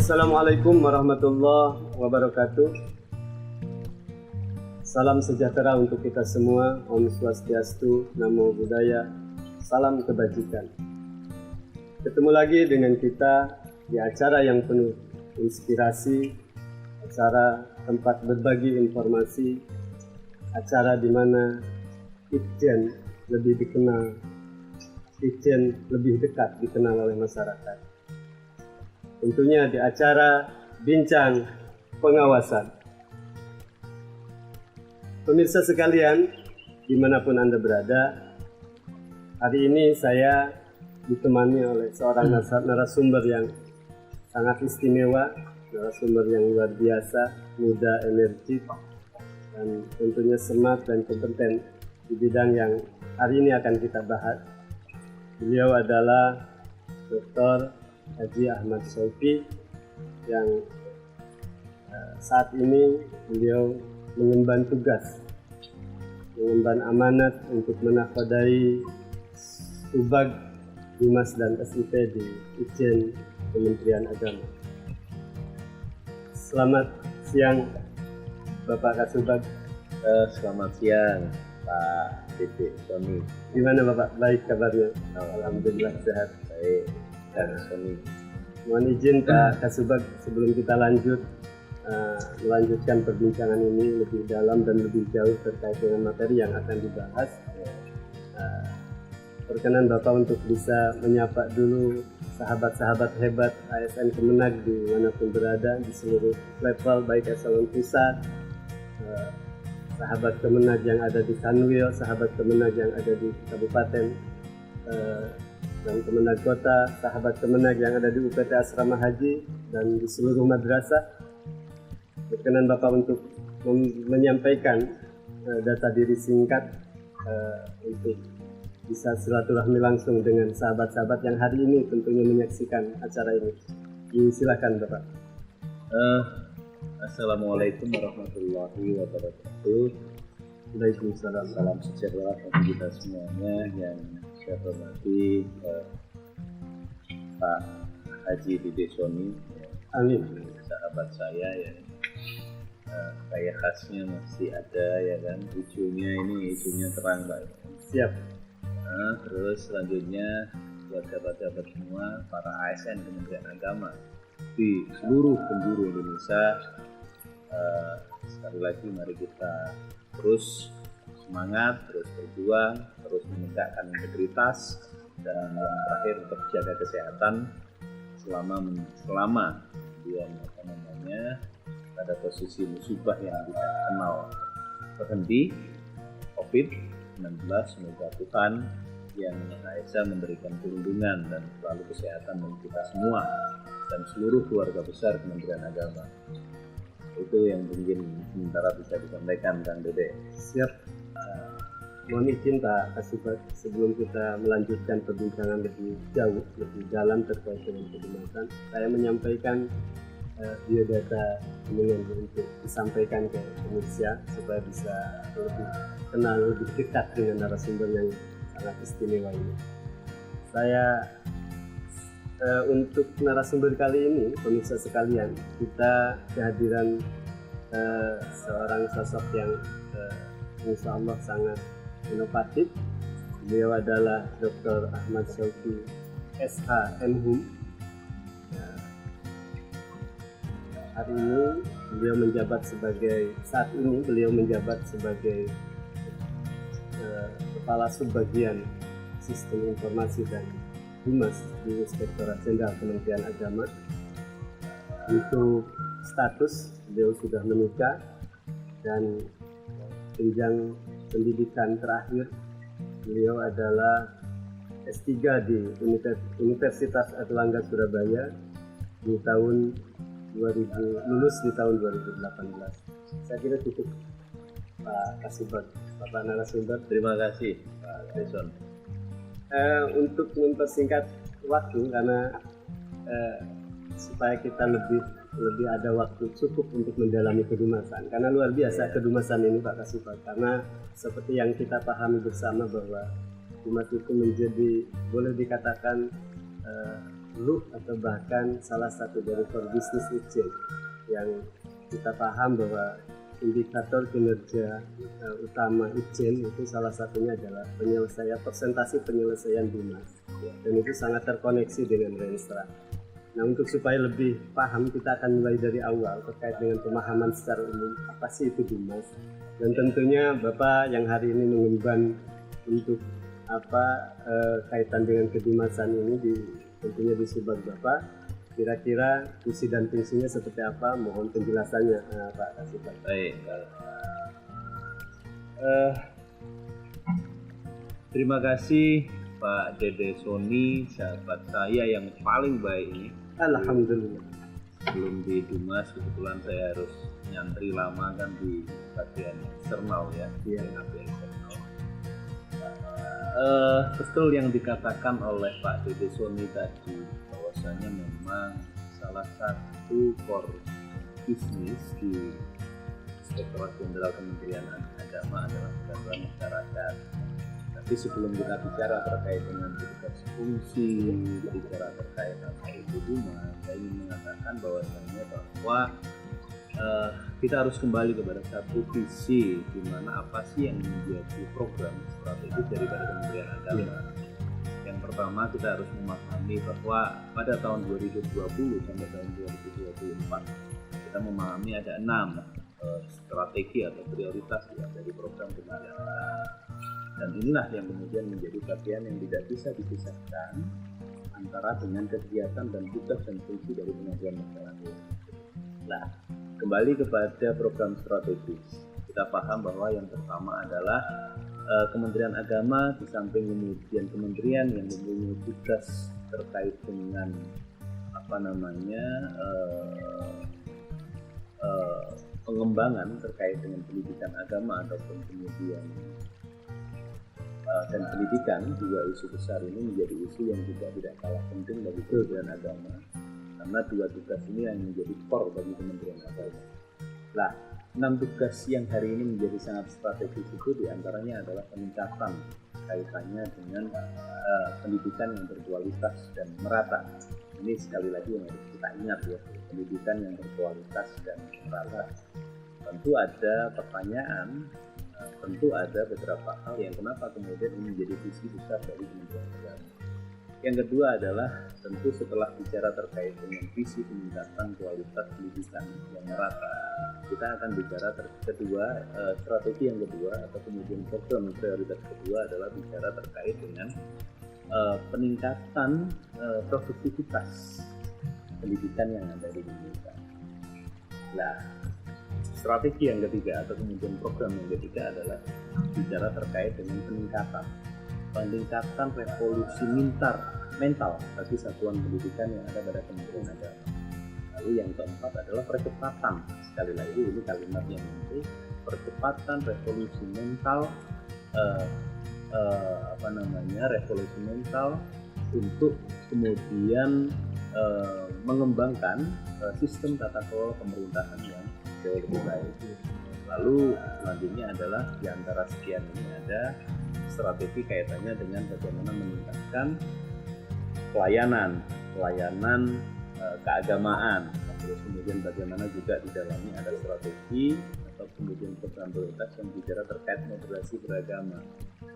Assalamualaikum warahmatullahi wabarakatuh. Salam sejahtera untuk kita semua. Om Swastiastu, Namo Buddhaya, salam kebajikan. Ketemu lagi dengan kita di acara yang penuh inspirasi, acara tempat berbagi informasi, acara di mana Itjen lebih dikenal, Itjen lebih dekat dikenal oleh masyarakat. Tentunya di acara Bincang Pengawasan. Pemirsa sekalian, dimanapun Anda berada, hari ini saya ditemani oleh seorang narasumber yang sangat istimewa, narasumber yang luar biasa, muda, energik, dan tentunya smart dan kompeten di bidang yang hari ini akan kita bahas. Beliau adalah Dr. Haji Ahmad Syauqi yang saat ini beliau mengemban tugas, mengemban amanat untuk menakodai Subag, Humas dan SIP di Itjen Kementerian Agama. Selamat siang Bapak Kasubag. Selamat siang Pak Dede Sony. Gimana Bapak? Baik kabarnya? Alhamdulillah sehat. Baik, Pak Sony. Mohon izin Pak Kasubag, sebelum kita melanjutkan perbincangan ini lebih dalam dan lebih jauh terkait dengan materi yang akan dibahas, perkenan Bapak untuk bisa menyapa dulu sahabat-sahabat hebat ASN Kemenag dimanapun berada di seluruh level, baik eselon pusat, sahabat Kemenag yang ada di Kanwil, sahabat Kemenag yang ada di Kabupaten dan Kemenag Kota, sahabat Kemenag yang ada di UPT Asrama Haji dan di seluruh madrasah. Berkenan Bapak untuk menyampaikan data diri singkat untuk bisa silaturahmi langsung dengan sahabat-sahabat yang hari ini tentunya menyaksikan acara ini. Silakan Bapak. Assalamualaikum warahmatullahi wabarakatuh. Waalaikumsalam. Salam sejahtera bagi kita semuanya. Yang saya hormati Pak Haji Dede Sony, Amin. Sahabat saya yang kayak khasnya masih ada ya kan, hijaunya terang Pak. Siap. Terus selanjutnya buat sahabat-sahabat semua, para ASN Kementerian Agama di seluruh penjuru Indonesia, sekali lagi mari kita terus semangat, terus berjuang, terus menegakkan integritas, dan yang terakhir tetap jaga kesehatan selama pada posisi musibah yang tidak kenal berhenti, COVID-19. Semoga Tuhan yang Maha Esa memberikan perlindungan dan selalu kesehatan bagi kita semua dan seluruh keluarga besar Kementerian Agama. Itu yang mungkin sementara bisa disampaikan Kang Dede. Siap. Mohon izin Pak Kasubag, sebelum kita melanjutkan perbincangan lebih jauh, lebih dalam terkait dengan kehumasan, saya menyampaikan biodata ini untuk disampaikan ke pemirsa supaya bisa lebih kenal, lebih dekat dengan narasumber yang sangat istimewa ini. Saya untuk narasumber kali ini, pemirsa sekalian, kita kehadiran seorang sosok yang insya Allah sangat inovatif. Beliau adalah Dr. Ahmad Syauqi SH MHum. Hari ini beliau menjabat sebagai Kepala Subbagian Sistem Informasi dan Humas di Inspektorat Jenderal Kementerian Agama. Untuk status, beliau sudah menikah dan jenjang pendidikan terakhir beliau adalah S3 di Universitas Airlangga Surabaya di tahun lulus di tahun 2018. Saya kira cukup Pak Kasubag, Bapak narasumber. Terima kasih Pak Deson. Untuk mempersingkat waktu, karena supaya kita lebih ada waktu cukup untuk mendalami kedumasan, karena luar biasa kedumasan ini Pak Kasubag. Karena seperti yang kita pahami bersama bahwa humas itu menjadi, boleh dikatakan ruh atau bahkan salah satu dari core business Ijen, yang kita paham bahwa indikator kinerja utama Ijen itu salah satunya adalah persentase penyelesaian Dumas, dan itu sangat terkoneksi dengan Renstra. Nah, untuk supaya lebih paham, kita akan mulai dari awal terkait dengan pemahaman secara umum apa sih itu Dumas, dan tentunya Bapak yang hari ini mengemban untuk kaitan dengan kedumasan ini tentunya di Subag Bapak, kira-kira visi dan fungsinya seperti apa, mohon penjelasannya Pak Kasubag. Baik. Terima kasih Pak Dede Sony, sahabat saya yang paling baik ini. Alhamdulillah. Sebelum di Dumas kebetulan saya harus nyantri lama kan di bagian eksternal ya. Iya. Bagian eksternal. Betul yang dikatakan oleh Pak Dede Sony tadi, bahwasanya memang salah satu core bisnis di Inspektorat Jenderal Kementerian Agama adalah pengabdian masyarakat. Tapi sebelum kita bicara terkait dengan tugas fungsi, bicara terkait apa itu Dumas, saya ingin mengatakan bahwa kita harus kembali kepada satu visi, di mana apa sih yang menjadi program strategis daripada Kementerian Agama. Yang pertama, kita harus memahami bahwa pada tahun 2020 sampai tahun 2024 kita memahami ada 6 strategi atau prioritas ya dari program Kementerian Agama. Dan inilah yang kemudian menjadi bagian yang tidak bisa dipisahkan antara dengan kegiatan dan tugas dan fungsi dari pengaduan masyarakat. Nah, kembali kepada program strategis, kita paham bahwa yang pertama adalah Kementerian Agama di samping kemudian kementerian yang mempunyai tugas terkait dengan pengembangan terkait dengan pendidikan agama ataupun kemudian dan pendidikan, dua isu besar ini menjadi isu yang juga tidak kalah penting bagi Kementerian Agama, karena dua tugas ini yang menjadi core bagi Kementerian Agama. Nah, 6 tugas yang hari ini menjadi sangat strategis itu diantaranya adalah peningkatan kaitannya dengan pendidikan yang berkualitas dan merata. Ini sekali lagi yang harus kita ingat ya, pendidikan yang berkualitas dan merata. Tentu ada pertanyaan, tentu ada beberapa hal yang kenapa kemudian ini menjadi visi besar dari Kementerian Agama. Yang kedua adalah tentu setelah bicara terkait dengan visi peningkatan kualitas pendidikan yang merata, kita akan bicara strategi yang kedua atau kemudian program prioritas kedua adalah bicara terkait dengan peningkatan produktivitas pendidikan yang ada di Indonesia. Nah, strategi yang ketiga atau kemudian program yang ketiga adalah bicara terkait dengan peningkatan revolusi mental bagi satuan pendidikan yang ada pada Kementerian Agama. Lalu yang keempat adalah percepatan, sekali lagi ini kalimat yang penting, percepatan revolusi mental revolusi mental untuk kemudian mengembangkan sistem tata kelola pemerintahan yang jauh lebih baik. Lalu selanjutnya adalah di antara sekian ini ada strategi kaitannya dengan bagaimana meningkatkan pelayanan keagamaan. Terus kemudian bagaimana juga di dalamnya ada strategi atau kemudian program prioritas yang bicara terkait moderasi beragama.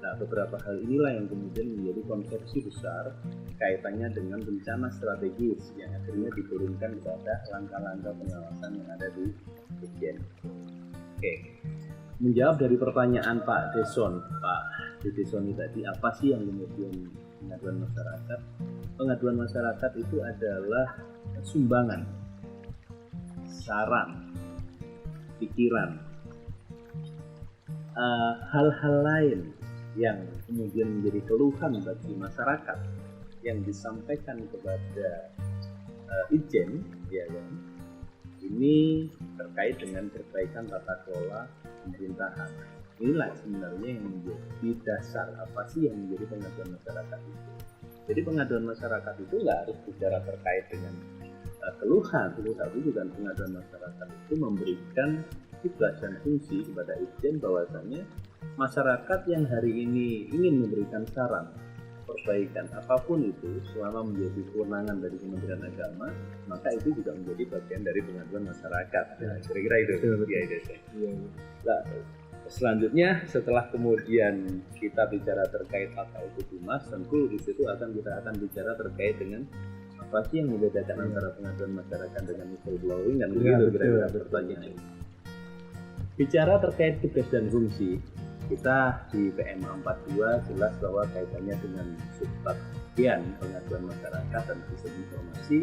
Nah, beberapa hal inilah yang kemudian menjadi konsepsi besar kaitannya dengan rencana strategis yang akhirnya diturunkan kepada langkah-langkah pengawasan yang ada di Ijen. Oke. Menjawab dari pertanyaan Pak Dede Sony tadi, apa sih yang kemudian pengaduan masyarakat? Pengaduan masyarakat itu adalah sumbangan, saran, pikiran, hal-hal lain yang kemudian menjadi keluhan bagi masyarakat yang disampaikan kepada Ijen, ya kan? Ini terkait dengan perbaikan tata kelola pemerintahan. Inilah sebenarnya yang menjadi dasar apa sih yang menjadi pengaduan masyarakat itu. Jadi pengaduan masyarakat itu nggak harus bicara terkait dengan keluhan, tapi juga pengaduan masyarakat itu memberikan tugas dan fungsi kepada Ijen bahwasanya masyarakat yang hari ini ingin memberikan saran atau perbaikan apapun itu selama menjadi kewenangan dari Kementerian Agama, maka itu juga menjadi bagian dari pengaduan masyarakat. Ya, kira-kira itu. Iya. Nah, selanjutnya setelah kemudian kita bicara terkait apa itu humas, tentu di situ kita akan bicara terkait dengan apa sih yang membedakan antara pengaduan masyarakat dengan whistleblowing dan begitu kira-kira pertanyaan. Bicara terkait tugas dan fungsi, kita di PMA 42 jelas bahwa kaitannya dengan subbagian pengaduan masyarakat dan sistem informasi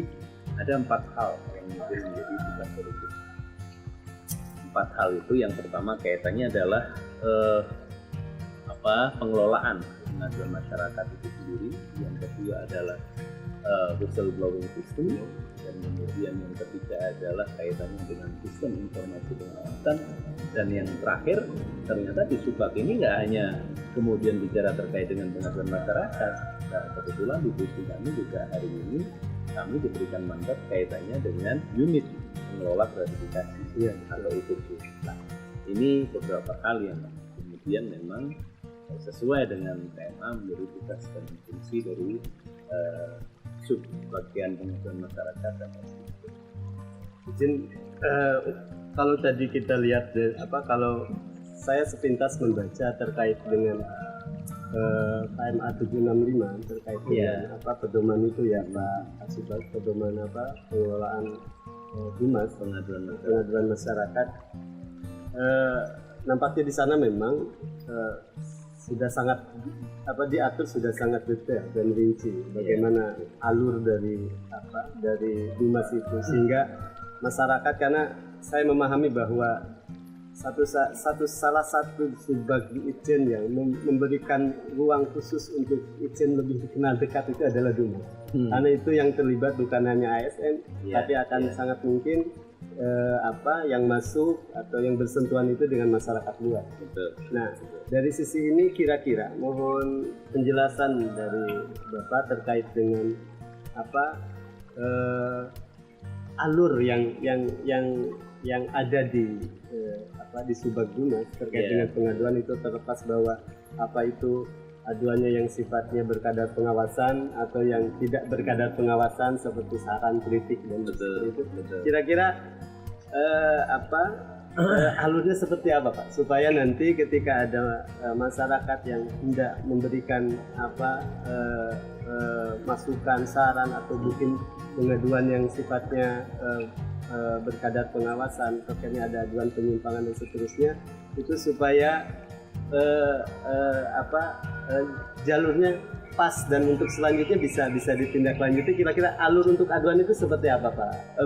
ada 4 hal yang mungkin menjadi tugas berikut. 4 hal itu yang pertama kaitannya adalah pengelolaan pengaduan masyarakat itu sendiri, yang kedua adalah whistleblowing system, dan kemudian yang ketiga adalah kaitannya dengan sistem informasi pengawasan, dan yang terakhir ternyata di subbag ini nggak hanya kemudian bicara terkait dengan pengaduan masyarakat. Nah, kebetulan di divisi kami juga hari ini kami diberikan mandat kaitannya dengan unit mengelola gratifikasi atau ITC. Nah, ini beberapa hal yang kemudian memang sesuai dengan tema menjadi tugas dan fungsi dari subbagian pengaduan masyarakat dan Izin, kalau tadi kita lihat kalau saya sepintas membaca terkait dengan PMA 765 terkait dengan pedoman itu ya Pak Asubag, pedoman pengelolaan humas pengaduan masyarakat. Nampaknya di sana memang sudah sangat diatur sudah sangat detail dan rinci bagaimana alur dari humas itu, sehingga masyarakat, karena saya memahami bahwa salah satu subbag di Itjen yang memberikan ruang khusus untuk Itjen lebih dikenal dekat itu adalah Dumas. Karena itu yang terlibat bukan hanya ASN, tapi akan sangat mungkin yang masuk atau yang bersentuhan itu dengan masyarakat luas. Nah, dari sisi ini kira-kira mohon penjelasan dari Bapak terkait dengan alur yang ada di subbag Dumas terkait dengan pengaduan itu, terlepas bahwa itu aduannya yang sifatnya berkadar pengawasan atau yang tidak berkadar pengawasan seperti saran, kritik dan itu. Kira-kira alurnya seperti apa Pak, supaya nanti ketika ada masyarakat yang hendak memberikan masukan, saran atau mungkin pengaduan yang sifatnya berkadar pengawasan, terkait ada aduan penyimpangan dan seterusnya, itu supaya jalurnya pas dan untuk selanjutnya bisa ditindaklanjuti. Kira-kira alur untuk aduan itu seperti apa Pak?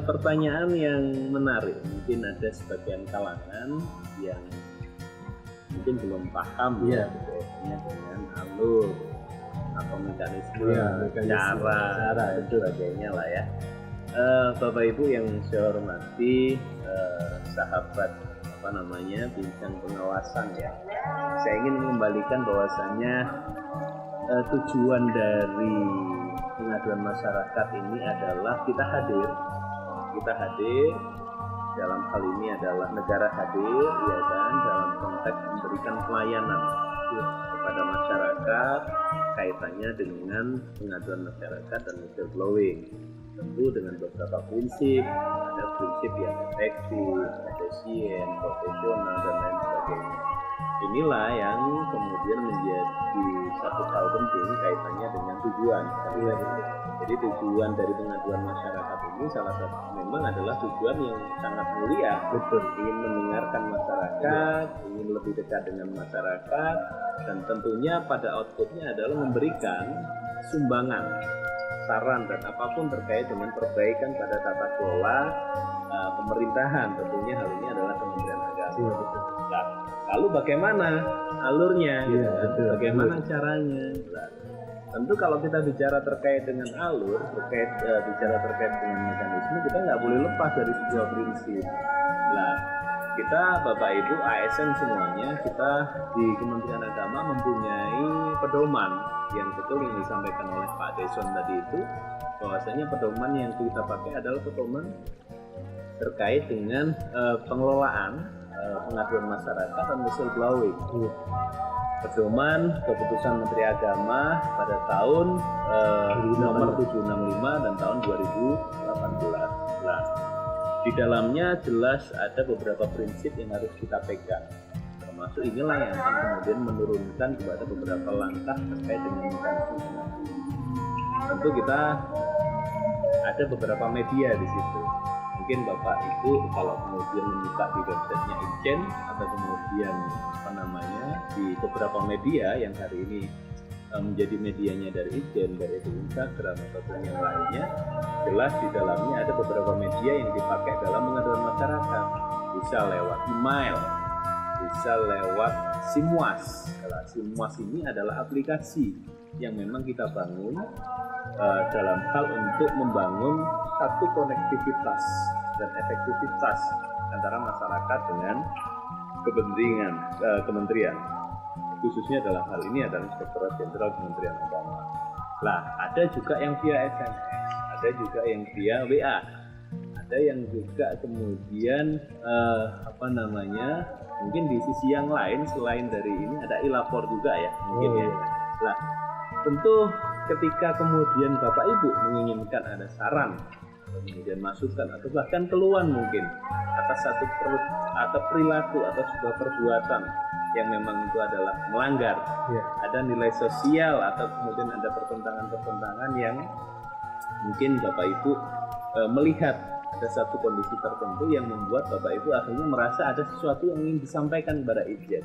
Pertanyaan yang menarik. Mungkin ada sebagian kalangan yang mungkin belum paham kaitannya dengan alur atau mekanisme, cara dan sebagainya lah ya. Bapak Ibu yang saya hormati, sahabat bintang pengawasan ya. Saya ingin mengembalikan bahwasannya tujuan dari pengaduan masyarakat ini adalah kita hadir dalam hal ini adalah negara hadir ya kan, dalam konteks memberikan pelayanan kepada masyarakat kaitannya dengan pengaduan masyarakat dan whistleblowing. Tentu dengan beberapa prinsip, ada prinsip yang efektif, efisien, profesional dan lain sebagainya. Inilah yang kemudian menjadi satu hal penting kaitannya dengan tujuan. Jadi tujuan dari pengaduan masyarakat ini salah satu memang adalah tujuan yang sangat mulia. Ingin mendengarkan masyarakat, ingin lebih dekat dengan masyarakat, dan tentunya pada outputnya adalah memberikan sumbangan, saran dan apapun terkait dengan perbaikan pada tata kelola pemerintahan. Tentunya hal ini adalah Kementerian Agama. Nah, lalu bagaimana alurnya? Bagaimana caranya? Nah, tentu kalau kita bicara terkait dengan alur, bicara terkait dengan mekanisme, kita nggak boleh lepas dari sebuah prinsip. Nah, kita Bapak Ibu ASN semuanya, kita di Kementerian Agama mempunyai pedoman yang betul yang disampaikan oleh Pak Deson tadi itu, bahwasanya pedoman yang kita pakai adalah pedoman terkait dengan pengelolaan pengaduan masyarakat dan whistleblowing. pedoman keputusan Menteri Agama pada tahun nomor 765 dan tahun 2018. Nah, di dalamnya jelas ada beberapa prinsip yang harus kita pegang. Termasuk inilah yang akan kemudian menurunkan kepada beberapa langkah terkait dengan mekanisme. Tentu kita ada beberapa media di situ. Mungkin Bapak Ibu kalau kemudian membuka di websitenya Ijen atau kemudian di beberapa media yang hari ini menjadi medianya dari Ijen, dari Instagram ataupun yang lainnya, jelas di dalamnya ada beberapa media yang dipakai dalam pengaduan masyarakat. Bisa lewat email, bisa lewat Simwas. Nah, Simwas ini adalah aplikasi yang memang kita bangun dalam hal untuk membangun satu konektivitas dan efektivitas antara masyarakat dengan kementerian, khususnya dalam hal ini adalah Inspektorat Jenderal Kementerian Agama. Lah, ada juga yang via SMS, ada juga yang via WA, ada yang juga kemudian mungkin di sisi yang lain selain dari ini ada e-lapor juga ya mungkin ya. Lah, tentu ketika kemudian Bapak Ibu menginginkan ada saran, kemudian masukan atau bahkan keluhan mungkin atas satu atau perilaku atau sebuah perbuatan yang memang itu adalah melanggar, ada nilai sosial atau kemudian ada pertentangan-pertentangan yang mungkin Bapak Ibu melihat ada satu kondisi tertentu yang membuat Bapak Ibu akhirnya merasa ada sesuatu yang ingin disampaikan kepada Ijen.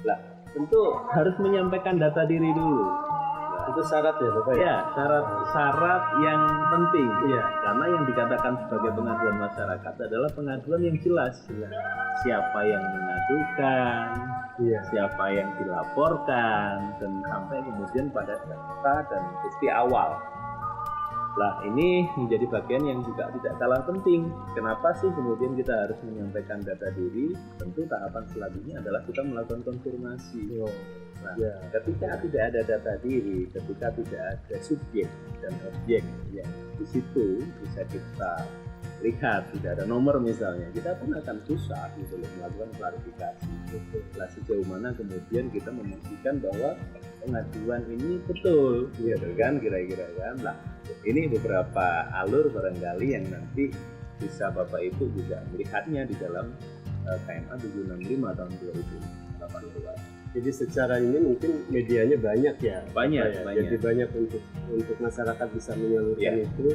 Lah, tentu harus menyampaikan data diri dulu. Itu syarat ya Bapak? Ya, syarat yang penting. Ya, karena yang dikatakan sebagai pengaduan masyarakat adalah pengaduan yang jelas. Siapa yang mengadukan, siapa yang dilaporkan, dan sampai kemudian pada data dan bukti awal. Lah, ini menjadi bagian yang juga tidak kalah penting. Kenapa sih kemudian kita harus menyampaikan data diri? Tentu tahapan selanjutnya adalah kita melakukan konfirmasi. Nah, ketika tidak ada data diri, ketika tidak ada subjek dan objek yang di situ bisa kita lihat, tidak ada nomor misalnya, kita pun akan susah gitu loh melakukan klarifikasi. Nah, sejauh mana kemudian kita memastikan bahwa pengaduan ini betul, gitu kan, kira-kira kan. Nah, ini beberapa alur barangkali yang nanti bisa Bapak Ibu juga melihatnya di dalam KMA 765 tahun 2018. Jadi secara ini mungkin medianya banyak ya. Banyak. Jadi banyak untuk masyarakat bisa menyalurkan itu.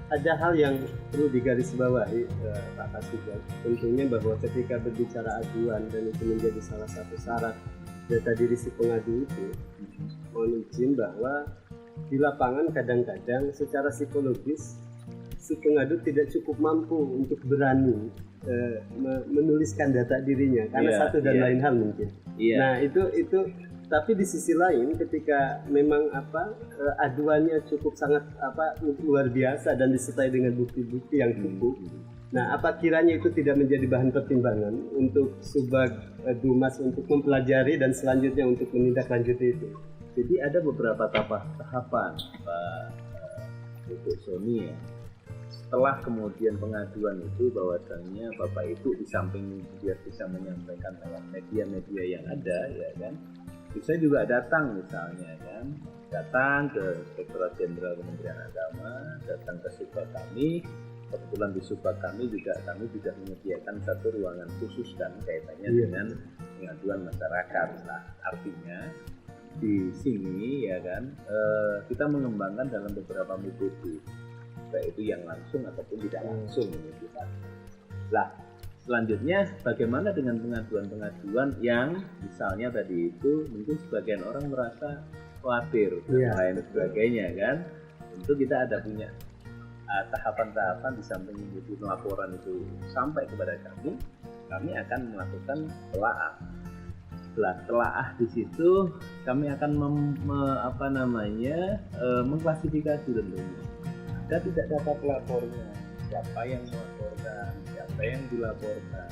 Ada hal yang perlu digarisbawahi Pak Kasubag, tentunya bahwa ketika berbicara aduan dan itu menjadi salah satu syarat data diri si pengadu itu, mohon izin bahwa di lapangan kadang-kadang secara psikologis si pengadu tidak cukup mampu untuk berani menuliskan data dirinya karena satu dan lain hal mungkin. Nah itu tapi di sisi lain ketika memang aduannya cukup sangat luar biasa dan disertai dengan bukti-bukti yang cukup. Nah, apa kiranya itu tidak menjadi bahan pertimbangan untuk Subag Dumas untuk mempelajari dan selanjutnya untuk menindaklanjuti itu? Jadi ada beberapa tahapan Pak Sony ya. Setelah kemudian pengaduan itu bahwasannya Bapak Ibu di samping biar bisa menyampaikan lewat media-media yang ada ya kan, bisa juga datang misalnya kan, datang ke Inspektorat Jenderal Kementerian Agama, datang ke Subag kami. Kebetulan di Subag kami sudah menyediakan satu ruangan khusus kan kaitannya dengan pengaduan masyarakat. Nah, artinya di sini ya kan kita mengembangkan dalam beberapa metode, baik itu yang langsung ataupun tidak langsung gitu kan. Lah, selanjutnya bagaimana dengan pengaduan-pengaduan yang misalnya tadi itu mungkin sebagian orang merasa khawatir dan lain sebagainya kan. Tentu kita ada punya tahapan-tahapan di samping itu laporan itu sampai kepada kami akan melakukan telaah. Setelah telaah di situ kami akan mengklasifikasi tentunya. Ada tidak data pelapornya, siapa yang melaporkan, siapa yang dilaporkan,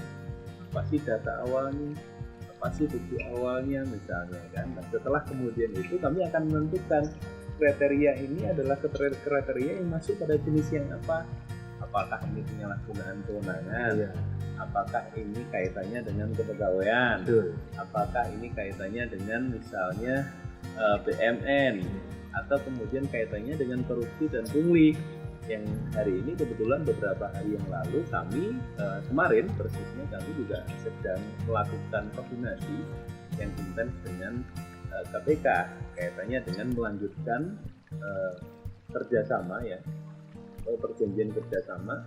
apa sih data awalnya, apa sih bukti awalnya misalnya kan. Nah, setelah kemudian itu kami akan menentukan kriteria ini adalah kriteria yang masuk pada jenis yang apa, apakah ini penyalahgunaan kewenangan, apakah ini kaitannya dengan kepegawaian, Betul. apakah ini kaitannya dengan misalnya BMN, atau kemudian kaitannya dengan korupsi dan pungli. Yang hari ini kebetulan beberapa hari yang lalu kami kemarin persisnya kami juga sedang melakukan koordinasi yang intens dengan KPK kaitannya dengan melanjutkan kerjasama ya, atau perjanjian kerjasama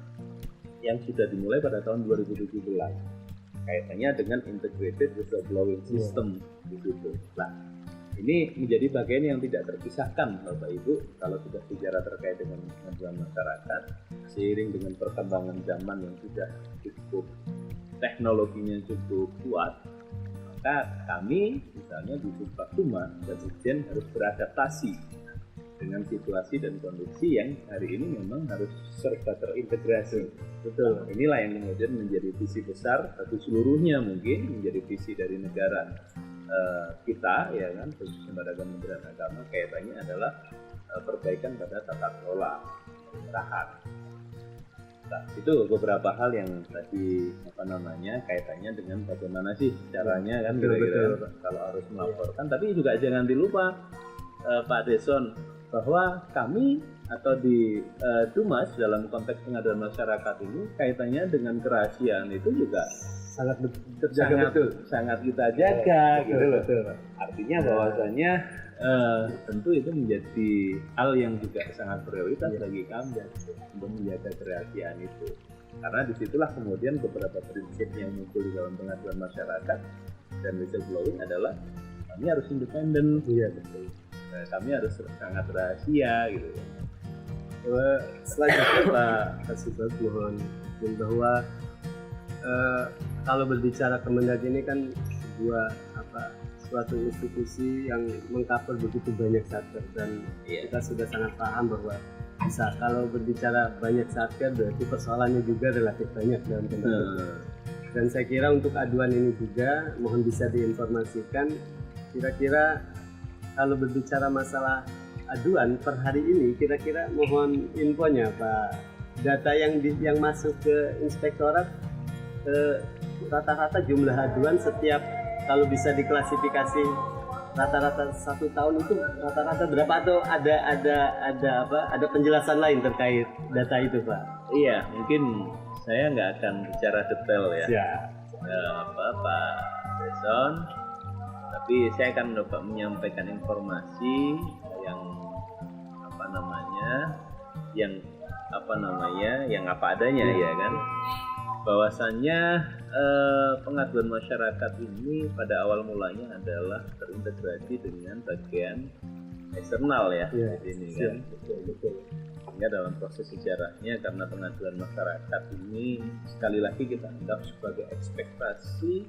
yang sudah dimulai pada tahun 2017 kaitannya dengan integrated whistleblowing system di situ. Nah, ini menjadi bagian yang tidak terpisahkan Bapak Ibu kalau sudah bicara terkait dengan pengaduan masyarakat. Seiring dengan perkembangan zaman yang sudah cukup, teknologinya cukup kuat, maka kami misalnya di Subpatuma dan Dirjen harus beradaptasi dengan situasi dan kondisi yang hari ini memang harus serba terintegrasi. Betul. Inilah yang kemudian menjadi visi besar bagi seluruhnya, mungkin menjadi visi dari negara kita, ya kan, khususnya pada Kementerian Agama, kaitannya adalah perbaikan pada tata kelola pemerintahan. Nah, itu beberapa hal yang tadi kaitannya dengan bagaimana sih caranya kan kira-kira kalau harus melaporkan. Tapi juga jangan dilupa Pak Deson, bahwa kami atau di Dumas dalam konteks pengaduan masyarakat ini kaitannya dengan kerahasiaan itu juga sangat kita jaga, gitu loh. Artinya bahwasanya tentu itu menjadi hal yang juga sangat prioritas bagi kami untuk menjaga kerahasiaan itu. Karena disitulah kemudian beberapa prinsip yang muncul di dalam pengaduan masyarakat dan whistleblowing adalah kami harus independen, kami harus sangat rahasia, gitu. Selanjutnya Pak Kasubag mohon bahwa kalau berbicara Kemendag ini kan suatu institusi yang mengcover begitu banyak satker, dan kita sudah sangat paham bahwa kalau berbicara banyak satker berarti persoalannya juga relatif banyak dalam Kemendag. Dan saya kira untuk aduan ini juga mohon bisa diinformasikan kira-kira kalau berbicara masalah aduan per hari ini, kira-kira mohon infonya Pak, data yang masuk ke inspektorat, rata-rata jumlah aduan setiap, kalau bisa diklasifikasi rata-rata satu tahun itu rata-rata berapa, atau ada penjelasan lain terkait data itu Pak? Iya, mungkin saya nggak akan bicara detail ya. Pak Deson, tapi saya akan mencoba menyampaikan informasi yang apa adanya ya kan. Bahwasannya pengaduan masyarakat ini pada awal mulanya adalah terintegrasi dengan bagian eksternal ya, ini kan. Betul. Sehingga dalam proses sejarahnya, karena pengaduan masyarakat ini sekali lagi kita anggap sebagai ekspektasi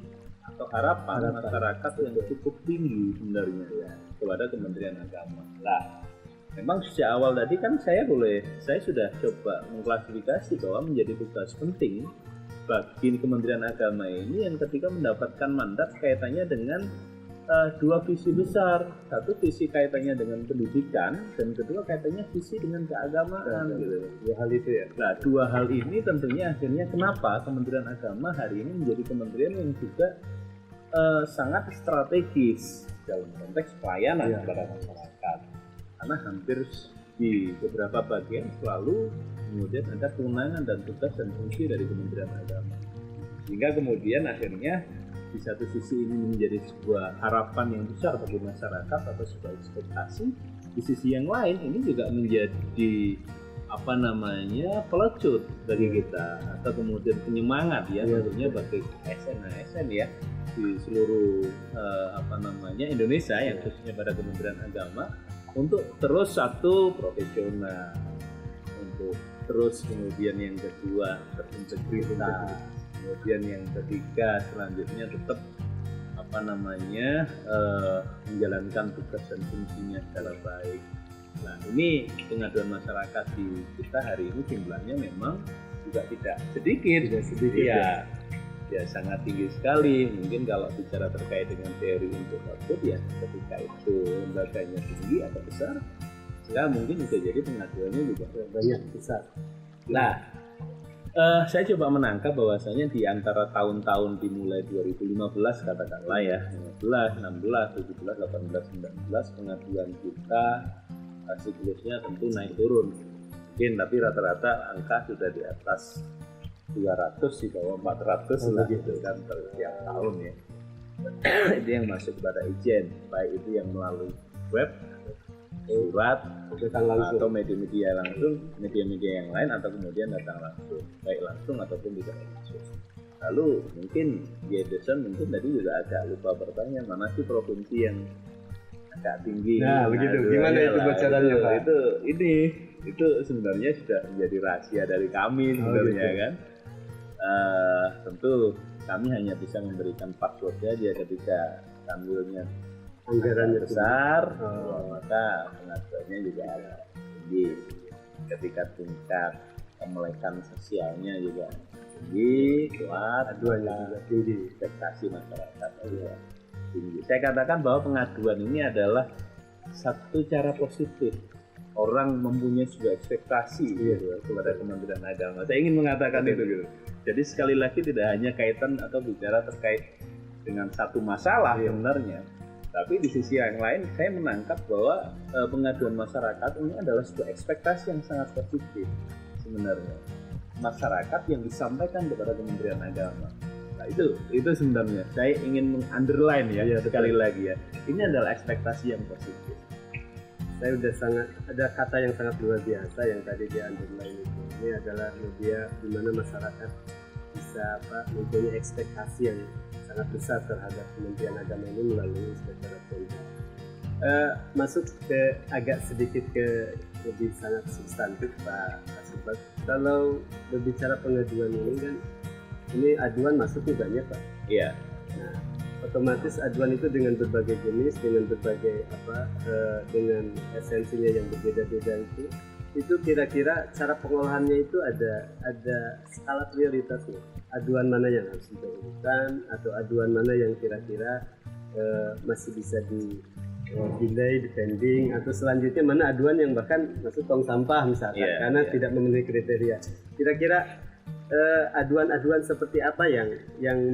atau harapan masyarakat yang cukup tinggi sebenarnya ya, kepada Kementerian Agama. Nah, memang sejak awal tadi kan saya sudah coba mengklasifikasi bahwa menjadi tugas penting bagi Kementerian Agama ini yang ketika mendapatkan mandat kaitannya dengan dua visi besar. Satu visi kaitannya dengan pendidikan, dan kedua kaitannya visi dengan keagamaan gitu. Dua hal itu ya. Nah, dua hal ini tentunya akhirnya kenapa Kementerian Agama hari ini menjadi kementerian yang juga sangat strategis dalam konteks pelayanan kepada masyarakat. Karena hampir di beberapa bagian selalu kemudian ada kewenangan dan tugas dan fungsi dari Kementerian Agama. Sehingga kemudian akhirnya di satu sisi ini menjadi sebuah harapan yang besar bagi masyarakat atau sebuah ekspektasi, di sisi yang lain ini juga menjadi pelecut bagi kita atau kemudian penyemangat ya, tentunya bagi ASN ya di seluruh Indonesia yang khususnya pada Kementerian Agama untuk terus satu profesional, untuk terus kemudian yang kedua terintegritas, kemudian yang ketiga selanjutnya tetap menjalankan tugas dan fungsinya secara baik. Nah, ini pengaduan masyarakat di kita hari ini jumlahnya memang juga tidak sedikit ya sangat tinggi sekali. Mungkin kalau bicara terkait dengan teori untuk output ya, ketika itu lembaganya tinggi atau besar, maka mungkin bisa jadi pengaduannya juga banyak besar. Nah, Saya coba menangkap bahwasanya di antara tahun-tahun dimulai 2015 katakanlah ya, 15, 16, 17, 18, 19 pengaduan kita siklusnya tentu naik turun. Mungkin tapi rata-rata angka sudah di atas 200 di bawah 400 lah gitu kan per tiap tahun ya. Itu yang masuk kepada ijen, baik itu yang melalui web, surat, atau media-media langsung, media-media yang lain atau kemudian datang langsung, baik langsung ataupun tidak langsung. Lalu mungkin di Edison mungkin tadi juga agak lupa bertanya mana sih provinsi yang agak tinggi. Nah begitu, gimana itu bocorannya Pak? Itu sebenarnya sudah menjadi rahasia dari kami sebenarnya gitu. Kan. Tentu kami hanya bisa memberikan password saja ketika tampilnya anggarannya besar, maka pengaduannya juga tinggi. Ketika tingkat pemelekan sosialnya juga tinggi, kuat, aduannya juga tinggi, ekspektasi masyarakat juga tinggi. Saya katakan bahwa pengaduan ini adalah satu cara positif. Orang mempunyai sebuah ekspektasi gitu, kepada Kementerian Agama. Saya ingin mengatakan itu gitu. Jadi sekali lagi tidak hanya kaitan atau bicara terkait dengan satu masalah sebenarnya. Tapi di sisi yang lain saya menangkap bahwa pengaduan masyarakat ini adalah sebuah ekspektasi yang sangat positif sebenarnya. Masyarakat yang disampaikan kepada Kementerian Agama. Nah itu sebenarnya saya ingin meng-underline ya sekali lagi ya. Ini adalah ekspektasi yang positif. Saya udah ada kata yang sangat luar biasa yang tadi di underline itu. Ini adalah media di mana masyarakat bisa mempunyai ekspektasi yang sangat besar terhadap Kementerian Agama ini melalui secara politik. Masuk ke agak sedikit ke lebih sangat substantif Pak Subag. Kalau berbicara pengaduan ini kan, ini aduan masuknya banyak Pak. Iya. Nah, otomatis aduan itu dengan berbagai jenis, dengan berbagai dengan esensinya yang berbeda-beda itu kira-kira cara pengolahannya itu ada skala prioritasnya. Aduan mana yang harus didahulukan atau aduan mana yang kira-kira masih bisa delay, depending, atau selanjutnya mana aduan yang bahkan masuk tong sampah misalkan karena tidak memenuhi kriteria. Kira-kira aduan-aduan seperti apa yang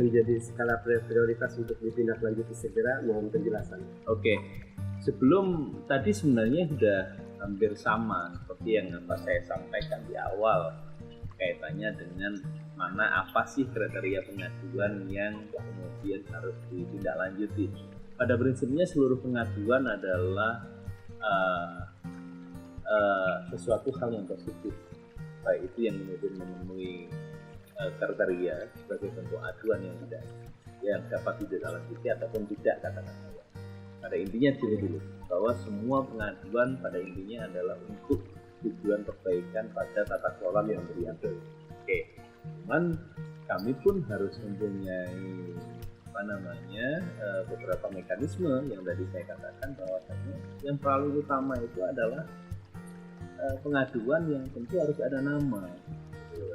menjadi skala prioritas untuk ditindaklanjuti segera? Mohon penjelasan. Oke, sebelum tadi sebenarnya sudah hampir sama seperti yang saya sampaikan di awal kaitannya dengan mana apa sih kriteria pengaduan yang kemudian harus ditindaklanjuti. Pada prinsipnya seluruh pengaduan adalah sesuatu hal yang positif, baik itu yang kemudian memenuhi kriteria sebagai bentuk aduan yang dapat ditindaklanjuti ataupun tidak katakanlah. Pada intinya dulu bahwa semua pengaduan pada intinya adalah untuk tujuan perbaikan pada tata kelola yang beradil. Oke, cuman kami pun harus mempunyai beberapa mekanisme yang tadi saya katakan bahwasanya yang paling utama itu adalah pengaduan yang tentu harus ada nama,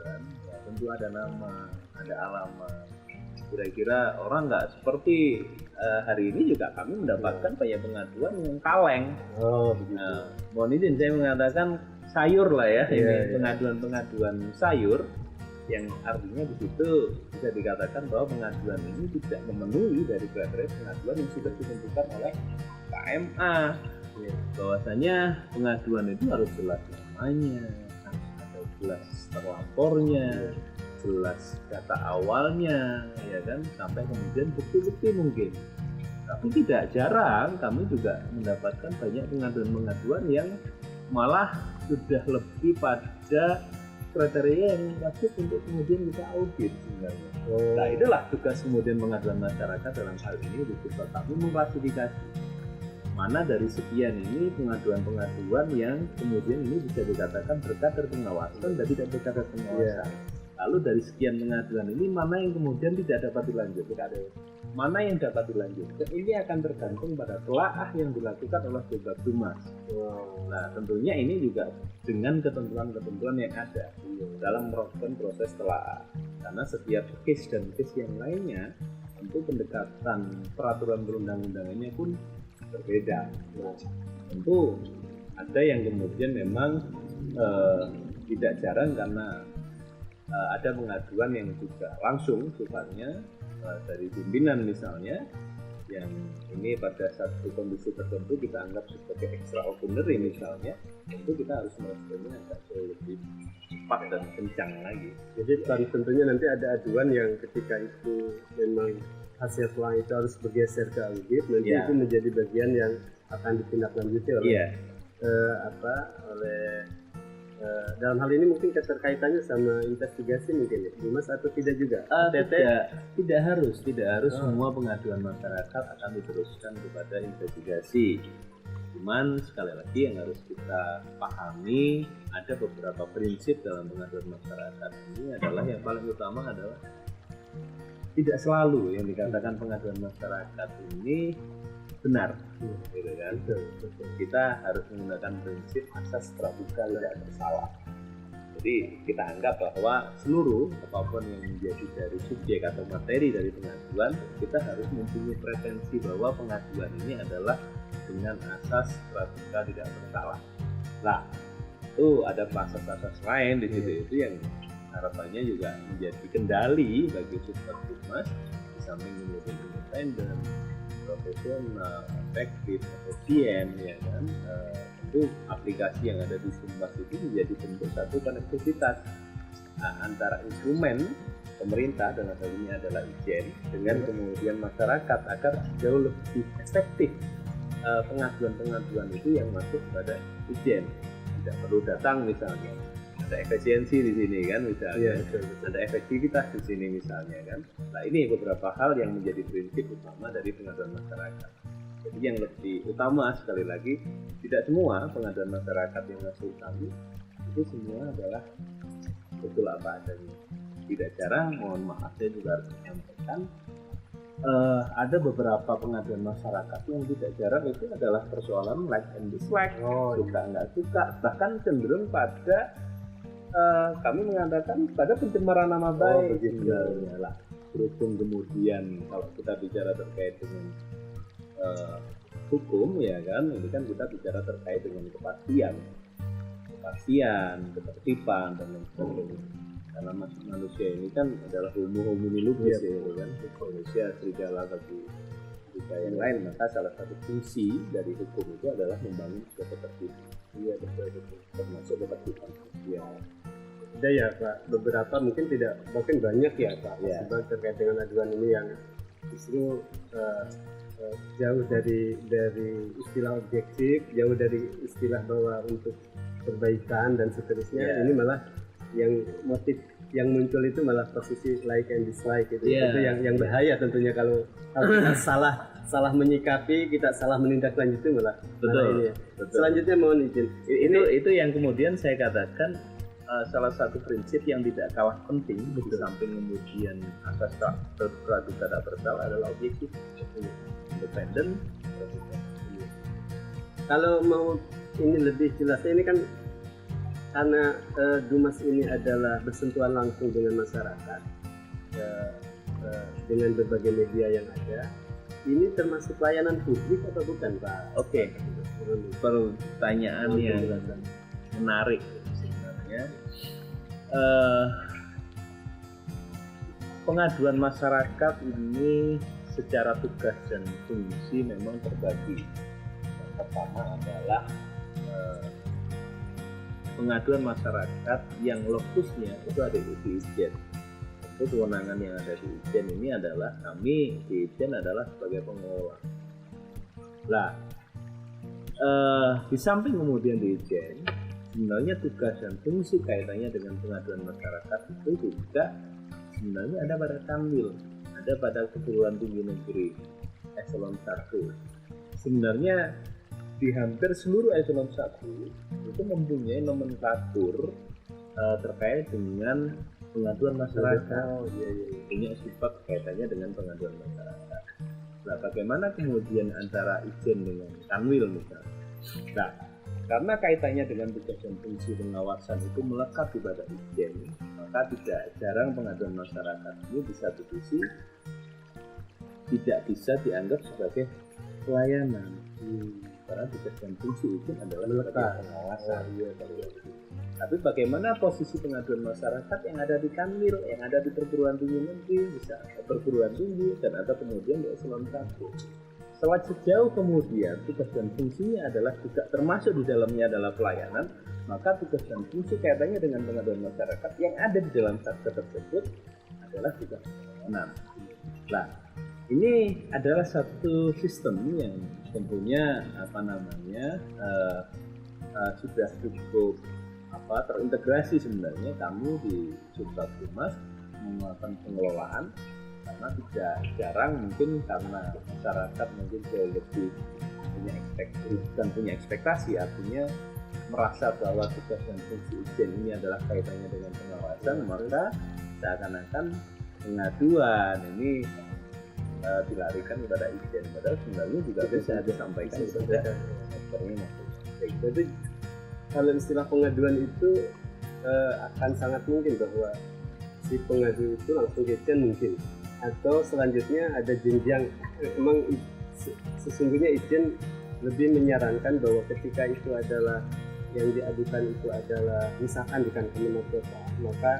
kan? Ya, tentu ada nama, ada alamat. Kira-kira orang nggak seperti hari ini juga kami mendapatkan banyak pengaduan yang kaleng. Mohon izin saya mengatakan sayur lah ya, ini pengaduan sayur. Yang artinya di situ bisa dikatakan bahwa pengaduan ini tidak memenuhi dari kriteria pengaduan yang sudah ditentukan oleh KMA. Bahwasanya pengaduan itu harus jelas namanya, ada jelas terlapornya, jelas data awalnya, ya kan, sampai kemudian bukti-bukti mungkin. Tapi tidak jarang kami juga mendapatkan banyak pengaduan-pengaduan yang malah sudah lebih pada kriteria yang wajib untuk kemudian kita audit sebenarnya. Nah itulah tugas kemudian pengaduan masyarakat dalam hal ini berupa kami memklasifikasi mana dari sekian ini pengaduan-pengaduan yang kemudian ini bisa dikatakan berkadar pengawasan dan tidak berkadar pengawasan. Lalu dari sekian pengaduan ini mana yang kemudian tidak dapat dilanjutkan, mana yang dapat dilanjutkan, ini akan tergantung pada telaah yang dilakukan oleh Bebas Dumas. Nah tentunya ini juga dengan ketentuan-ketentuan yang ada dalam melakukan proses telaah, karena setiap case dan case yang lainnya tentu pendekatan peraturan perundang-undangannya pun berbeda. Tentu ada yang kemudian memang tidak jarang karena ada pengaduan yang juga langsung sifatnya dari pimpinan misalnya, yang ini pada satu kondisi tertentu kita anggap sebagai extraordinary misalnya, tentu kita harus meresponnya agak jauh lebih cepat dan kencang lagi. Jadi tentunya nanti ada aduan yang ketika itu memang hasil selang itu harus bergeser ke audit, nanti itu menjadi bagian yang akan ditindaklanjuti oleh dalam hal ini mungkin keterkaitannya sama investigasi mungkin ya, Dimas, atau tidak juga? Tidak harus semua pengaduan masyarakat akan diteruskan kepada investigasi. Cuman sekali lagi yang harus kita pahami, ada beberapa prinsip dalam pengaduan masyarakat ini adalah yang paling utama adalah tidak selalu yang dikatakan pengaduan masyarakat ini benar, gitu kan? Betul. Kita harus menggunakan prinsip asas praduga tidak bersalah. Jadi kita anggap bahwa seluruh apapun yang menjadi dari subjek atau materi dari pengaduan, kita harus mempunyai pretensi bahwa pengaduan ini adalah dengan asas praduga tidak bersalah. Nah, itu ada asas-asas lain di situ itu yang harapannya juga menjadi kendali bagi Subkadmas, di samping kemudian independen, profesional, efektif, efisien, ya kan. Tentu aplikasi yang ada di Submas itu menjadi bentuk satu konektivitas antara instrumen pemerintah dan hal ini adalah Ijen dengan kemudian masyarakat agar jauh lebih efektif pengaduan-pengaduan itu yang masuk kepada Ijen. Tidak perlu datang misalnya. Ada efisiensi di sini kan misalnya, ada efektivitas di sini misalnya kan. Nah ini beberapa hal yang menjadi prinsip utama dari pengaduan masyarakat. Jadi yang lebih utama sekali lagi, tidak semua pengaduan masyarakat yang masuk kami itu semua adalah betul apa adanya. Tidak jarang, mohon maaf saya juga harus menyampaikan, ada beberapa pengaduan masyarakat yang tidak jarang itu adalah persoalan like and dislike, suka nggak suka, bahkan cenderung pada kami mengatakan pada pencemaran nama baik sebenarnya lah. Berhubung kemudian kalau kita bicara terkait dengan hukum ya kan, ini kan kita bicara terkait dengan kepastian, ketertiban dan lain sebagainya. Karena manusia ini kan adalah homo homini lupus ya kan, manusia serigala bagi yang lain, maka salah satu fungsi dari hukum itu adalah membangun ketertiban. Iya betul, termasuk ketertiban sosial. Ada ya Pak, beberapa mungkin tidak, bahkan banyak ya Pak, sebab terkait dengan aduan ini yang justru jauh dari istilah objektif, jauh dari istilah bahwa untuk perbaikan dan seterusnya. Ini malah yang motif yang muncul itu malah posisi like and dislike itu yang bahaya tentunya kalau kita salah menyikapi, kita salah menindaklanjuti malah ini ya. Selanjutnya mohon izin, itu yang kemudian saya katakan salah satu prinsip yang tidak kalah penting di samping kemudian asas praduga tak bersalah adalah objektif, independen. Kalau mau ini lebih jelasnya, ini kan karena Dumas ini adalah bersentuhan langsung dengan masyarakat, dengan berbagai media yang ada, ini termasuk layanan publik atau bukan Pak? Oke. Pertanyaan yang menarik sebenarnya. Pengaduan masyarakat ini secara tugas dan fungsi memang terbagi. Yang pertama adalah pengaduan masyarakat yang lokusnya itu ada di Ijen. Tentu kewenangan yang ada di Ijen ini adalah kami di Ijen adalah sebagai pengelola. Nah, di samping kemudian di Ijen, sebenarnya tugas dan fungsi kaitannya dengan pengaduan masyarakat itu juga sebenarnya ada pada Kanwil, ada pada Perguruan Tinggi Negeri Eselon 1. Sebenarnya di hampir seluruh eselon 1 itu mempunyai nomenklatur terkait dengan pengaduan masyarakat. Punya sifat kaitannya dengan pengaduan masyarakat. Nah, bagaimana kemudian antara Ijen dengan Kanwil misalnya? Nah, karena kaitannya dengan tugas dan fungsi pengawasan itu melekat pada Ijen, maka tidak jarang pengaduan masyarakat ini di satu sisi tidak bisa dianggap sebagai pelayanan. karena tugas dan fungsi izin adalah Melekat. sebagai pengawasan. Iya. Tapi bagaimana posisi pengaduan masyarakat yang ada di Kanwil, yang ada di perguruan tinggi negeri, bisa perguruan tinggi, dan atau kemudian di eselon 1. Sejauh kemudian tugas dan fungsinya adalah juga termasuk di dalamnya adalah pelayanan, maka tugas dan fungsi kaitannya dengan pengaduan masyarakat yang ada di dalam satker tersebut adalah juga pelayanan. Nah, ini adalah satu sistem yang tentunya sudah cukup terintegrasi sebenarnya. Kami di Subsat Humas melakukan pengelolaan karena tidak jarang mungkin karena masyarakat mungkin jauh lebih punya ekspektasi, artinya merasa bahwa tugas dan fungsi izin ini adalah kaitannya dengan pengawasan, maka seakan-akan pengaduan ini dilarikan kepada izin, padahal sebenarnya juga bisa disampaikan kepada sektornya masing-masing. Jadi kalau istilah pengaduan itu akan sangat mungkin bahwa si pengadu itu langsung ke izin mungkin, atau selanjutnya ada jenjang. Memang sesungguhnya izin lebih menyarankan bahwa ketika itu adalah yang diadukan itu adalah misalkan di Kementerian Kota, maka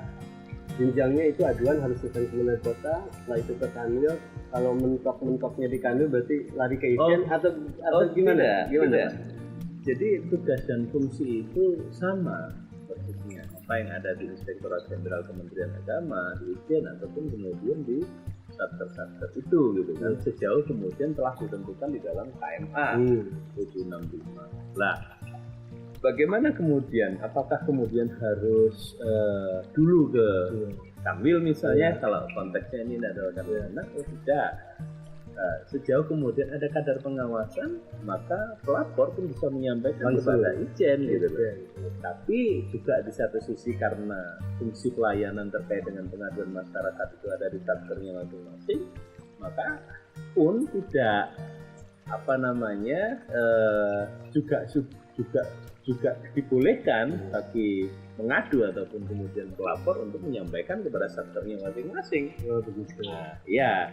jenjangnya itu aduan harus ke Kementerian Kota, setelah itu ke Kanwil. Kalau mentok-mentoknya di Kanwil berarti lari ke izin atau gimana? Tidak. Jadi tugas dan fungsi itu sama persisnya apa yang ada di Inspektorat Jenderal Kementerian Agama, di Izin ataupun kemudian di satker-satker itu gitu kan. Sejauh kemudian telah ditentukan di dalam KMA 765. Nah, bagaimana kemudian? Apakah kemudian harus dulu ke Kanwil misalnya kalau konteksnya ini adalah Kanwil atau tidak? Sejauh kemudian ada kadar pengawasan, maka pelapor pun bisa menyampaikan kepada Ijen gitu. Tapi juga di satu sisi karena fungsi pelayanan terkait dengan pengaduan masyarakat itu ada di satkernya masing-masing, maka pun tidak juga dibolehkan bagi pengadu ataupun kemudian pelapor untuk menyampaikan kepada satkernya masing-masing. Nah, ya.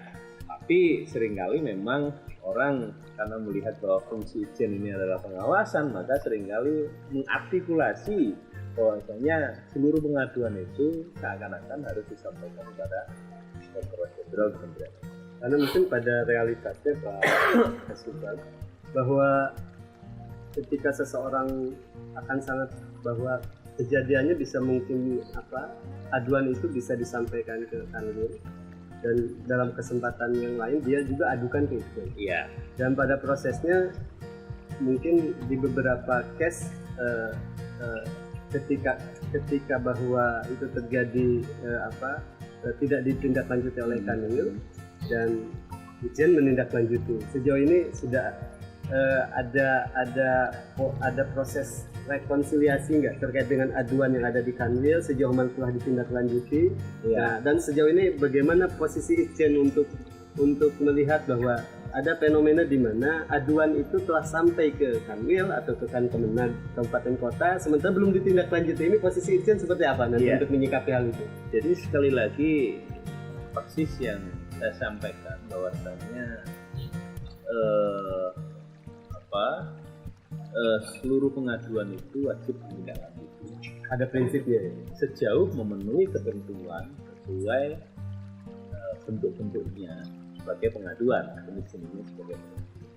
Tapi seringkali memang orang karena melihat bahwa fungsi izin ini adalah pengawasan, maka seringkali mengartikulasi bahwasanya seluruh pengaduan itu seakan-akan harus disampaikan kepada Inspektorat Jenderal Kementerian. Karena mungkin pada realitasnya Pak Subsat bahwa ketika seseorang akan sangat bahwa kejadiannya bisa mungkin aduan itu bisa disampaikan ke Kanwil, dan dalam kesempatan yang lain dia juga adukan ke Izin. Iya. Dan pada prosesnya mungkin di beberapa case ketika bahwa itu terjadi tidak ditindaklanjuti oleh Kanwil dan Izin menindaklanjuti. Sejauh ini sudah ada proses rekonsiliasi nggak terkait dengan aduan yang ada di Kanwil, sejauh mana telah ditindaklanjuti. Nah, dan sejauh ini bagaimana posisi Ijen untuk melihat bahwa ada fenomena di mana aduan itu telah sampai ke Kanwil atau ke Kemenag kabupaten kota sementara belum ditindaklanjuti. Ini posisi Ijen seperti apa nanti untuk menyikapi hal itu? Jadi sekali lagi persis yang saya sampaikan bahwasanya seluruh pengaduan itu wajib ditindaklanjuti. Ada prinsipnya ya? Sejauh memenuhi ketentuan sesuai bentuk-bentuknya sebagai pengaduan, jenis-jenisnya sebagai pengaduan.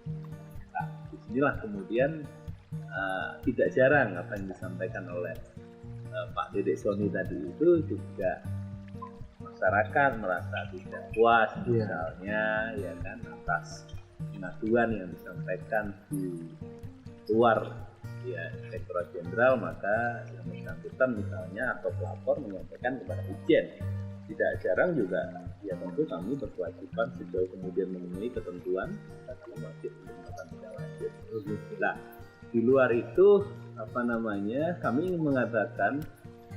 Nah, disinilah kemudian tidak jarang apa yang disampaikan oleh Pak Dedek Soni tadi itu juga masyarakat merasa tidak puas misalnya ya kan atas pengaduan yang disampaikan di luar Inspektorat Jenderal, maka yang bersangkutan misalnya atau pelapor menyampaikan kepada Ijen. Tidak jarang juga ya tentu kami berkewajiban sejauh kemudian memenuhi ketentuan kami wajib untuk melakukan tindak lanjut. Nah, di luar itu kami ingin mengatakan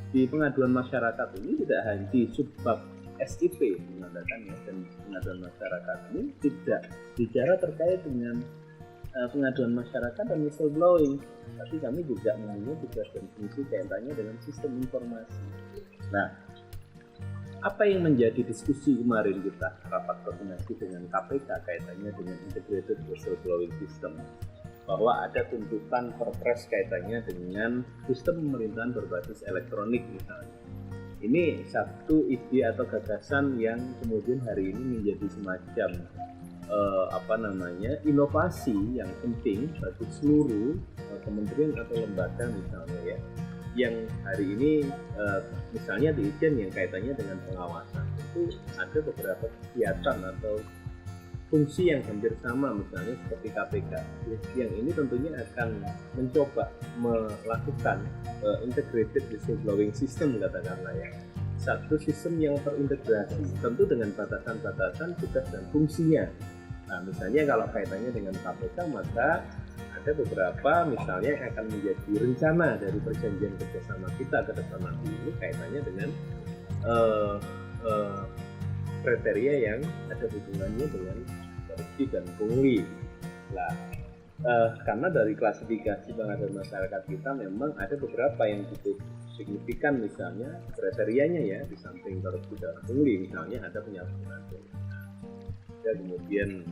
di pengaduan masyarakat ini tidak hanya di subbab SIP mengatakan dan pengaduan masyarakat ini tidak bicara terkait dengan pengaduan masyarakat dan whistleblowing, tapi kami juga mempunyai tugas dan fungsi kaitannya dengan sistem informasi. Nah, apa yang menjadi diskusi kemarin kita rapat koordinasi dengan KPK kaitannya dengan integrated whistleblowing system? bahwa ada tuntutan perpres kaitannya dengan sistem pemerintahan berbasis elektronik misalnya. Ini satu ide atau gagasan yang kemudian hari ini menjadi semacam inovasi yang penting bagi seluruh kementerian atau lembaga misalnya ya, yang hari ini misalnya di Ijen yang kaitannya dengan pengawasan itu ada beberapa kegiatan atau fungsi yang hampir sama misalnya seperti KPK yang ini tentunya akan mencoba melakukan integrated whistleblowing system katakanlah ya, satu sistem yang terintegrasi tentu dengan batasan-batasan tugas dan fungsinya. Nah misalnya kalau kaitannya dengan KPK maka ada beberapa misalnya yang akan menjadi rencana dari perjanjian kerjasama kita ke depan nanti ini kaitannya dengan kriteria yang ada hubungannya dengan korupsi dan pungli. Nah, karena dari klasifikasi pengaduan masyarakat kita memang ada beberapa yang cukup signifikan misalnya kriterianya ya, di samping korupsi dan pungli misalnya ada penyalahgunaan ada kemudian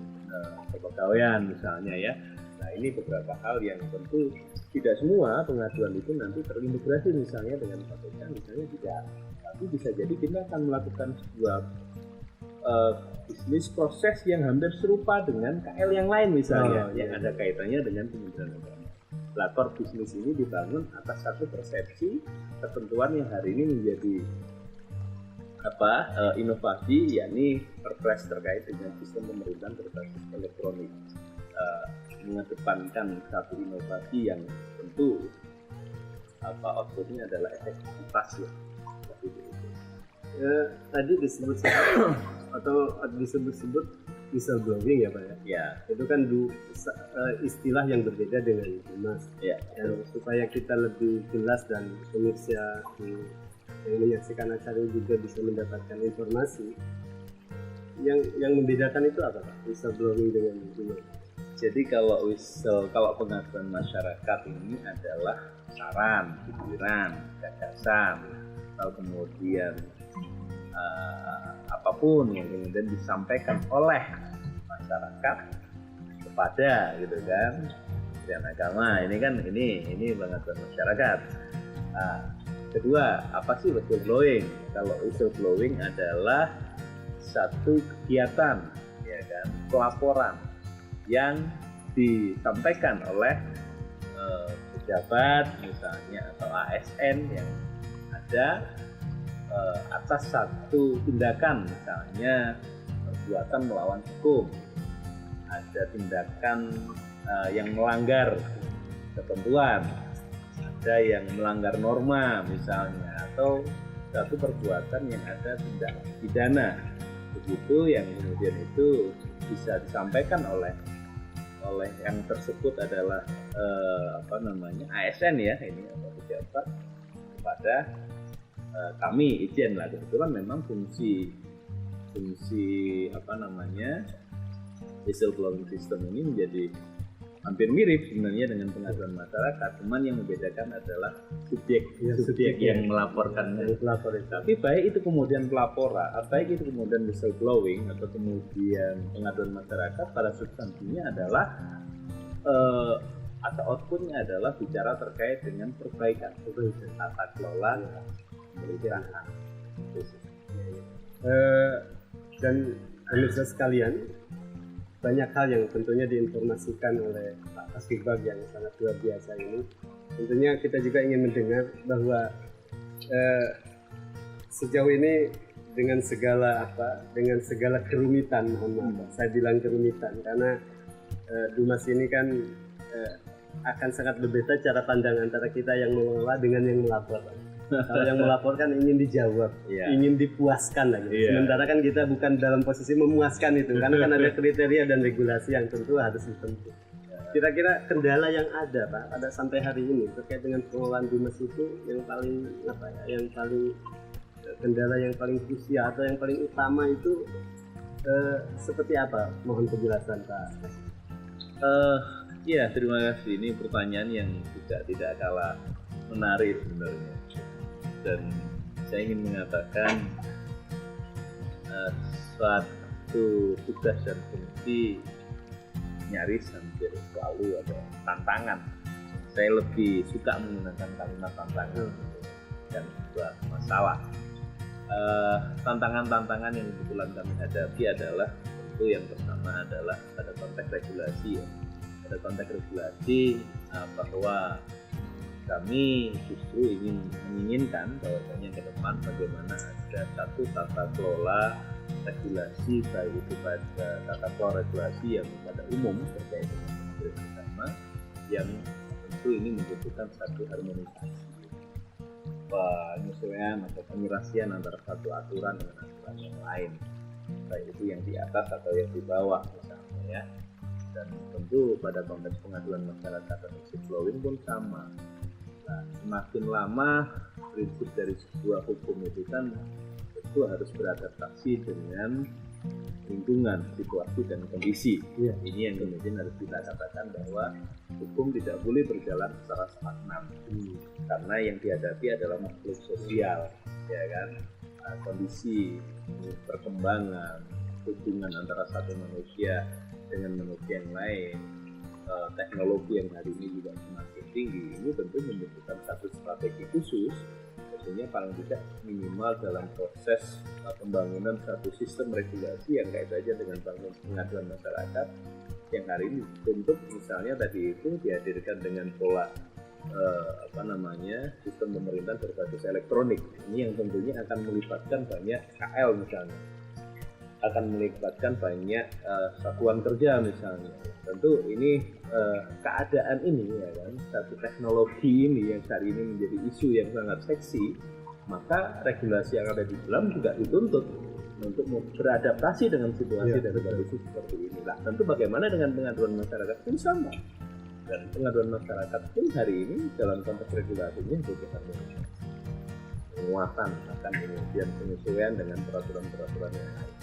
kepegawaian misalnya ya. Nah ini beberapa hal yang tentu tidak semua pengaduan itu nanti terintegrasi misalnya dengan KPK misalnya tidak, tapi bisa jadi kita akan melakukan sebuah bisnis proses yang hampir serupa dengan KL yang lain misalnya yang ada kaitannya dengan Kementerian Agama. Core bisnis ini dibangun atas satu persepsi ketentuan yang hari ini menjadi inovasi, yakni perpres terkait dengan sistem pemerintahan berbasis elektronik, mengedepankan satu inovasi yang tentu outputnya adalah efektivitas ya. Tadi disebut whistleblowing ya Pak ya? Ya. Itu kan istilah yang berbeda dengan Dimas. Ya. Supaya kita lebih jelas dan pemirsa yang menyaksikan acara ini juga bisa mendapatkan informasi. Yang membedakan itu apa Pak? Whistleblowing dengan Dimas? Jadi kalau pengaduan masyarakat ini adalah saran, pikiran, gagasan, atau kemudian apapun yang kemudian disampaikan oleh masyarakat kepada gitu kan Kementerian Agama ini kan ini pengaduan masyarakat. Kedua, apa sih whistleblowing? Kalau whistleblowing adalah satu kegiatan ya kan, pelaporan yang disampaikan oleh pejabat misalnya atau ASN yang ada atas satu tindakan misalnya perbuatan melawan hukum, ada tindakan yang melanggar ketentuan, ada yang melanggar norma misalnya, atau satu perbuatan yang ada tindak pidana begitu yang kemudian itu bisa disampaikan oleh yang tersebut adalah ASN ya ini atau pejabat kepada kami Ijen lah. Kebetulan memang fungsi whistleblowing system ini menjadi hampir mirip sebenarnya dengan pengaduan masyarakat, cuman yang membedakan adalah subjek yang melaporkan. Tapi baik itu kemudian pelaporan, baik itu kemudian whistleblowing atau kemudian pengaduan masyarakat, pada substansinya adalah atau outputnya adalah bicara terkait dengan perbaikan tata kelola pemerintahan. Dan pemirsa sekalian, banyak hal yang tentunya diinformasikan oleh Pak Kasubag yang sangat luar biasa ini. Tentunya kita juga ingin mendengar bahwa sejauh ini dengan segala kerumitan, saya bilang kerumitan karena Dumas ini kan akan sangat berbeda cara pandang antara kita yang mengelola dengan yang melapor. Kalau yang melaporkan ingin dijawab, ingin dipuaskan lagi. Sementara kan kita bukan dalam posisi memuaskan itu, karena kan ada kriteria dan regulasi yang tentu harus ditempuh. Kira-kira kendala yang ada Pak, pada sampai hari ini terkait dengan pengelolaan Dumas itu yang paling kendala yang paling krusial atau yang paling utama itu seperti apa? Mohon penjelasan Pak. Ya, terima kasih. Ini pertanyaan yang juga tidak kalah menarik sebenarnya. Dan saya ingin mengatakan suatu tugas dan fungsi nyaris hampir selalu ada tantangan. Saya lebih suka menggunakan kalimat tantangan dan sebuah masalah. Tantangan-tantangan yang kebetulan kami hadapi adalah tentu yang pertama adalah pada konteks regulasi ya. Pada konteks regulasi bahwa kami justru menginginkan bahwasanya ke depan bagaimana ada satu tata kelola regulasi, baik itu pada tata kelola regulasi yang pada umum terkait dengan kementerian agama yang tentu ini membutuhkan satu harmonisasi, penyesuaian atau penyelesaian antara satu aturan dengan aturan yang lain, baik itu yang di atas atau yang di bawah misalnya ya. Dan tentu pada konteks pengaduan masyarakat dan whistleblowing pun sama. Nah, semakin lama prinsip dari sebuah hukum itu kan itu harus beradaptasi dengan lingkungan, situasi dan kondisi. Ini yang kemudian harus kita katakan bahwa hukum tidak boleh berjalan secara stagnan, karena yang dihadapi adalah makhluk sosial, ya kan? Kondisi, perkembangan, hubungan antara satu manusia dengan manusia yang lain, teknologi yang hari ini juga semakin tinggi, ini tentu membutuhkan satu strategi khusus. Tentunya paling tidak minimal dalam proses pembangunan satu sistem regulasi yang kait saja dengan pengaduan masyarakat yang hari ini dibentuk, misalnya tadi itu dihadirkan dengan pola sistem pemerintahan berbasis elektronik. Ini yang tentunya akan melibatkan banyak KL misalnya, akan melibatkan banyak satuan kerja misalnya. Tentu ini keadaan ini ya kan, satu teknologi ini yang hari ini menjadi isu yang sangat seksi, maka regulasi yang ada di dalam juga dituntut untuk beradaptasi dengan situasi dan kondisi seperti ini. Nah, tentu bagaimana dengan pengaduan masyarakat pun sama. Dan pengaduan masyarakat pun hari ini dalam konteks regulasinya juga harmonisasi, penguatan akan kemudian penyesuaian dengan peraturan-peraturan yang lain,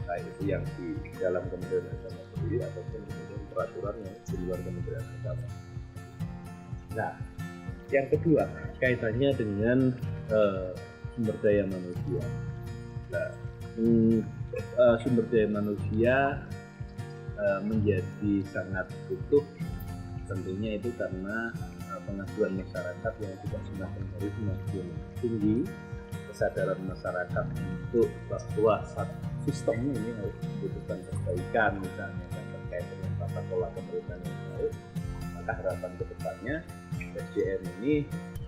baik itu yang di dalam Kementerian Agama sendiri ataupun kemudian peraturan yang di luar Kementerian Agama. Nah, yang kedua kaitannya dengan sumber daya manusia. Nah, sumber daya manusia menjadi sangat butuh tentunya itu karena pengaduan masyarakat yang juga semakin hari semakin tinggi, kesadaran masyarakat untuk bahwa sistem ini harus membutuhkan perbaikan misalnya dan terkait dengan tata kelola pemerintahan yang baik, maka harapan ke depannya SDM ini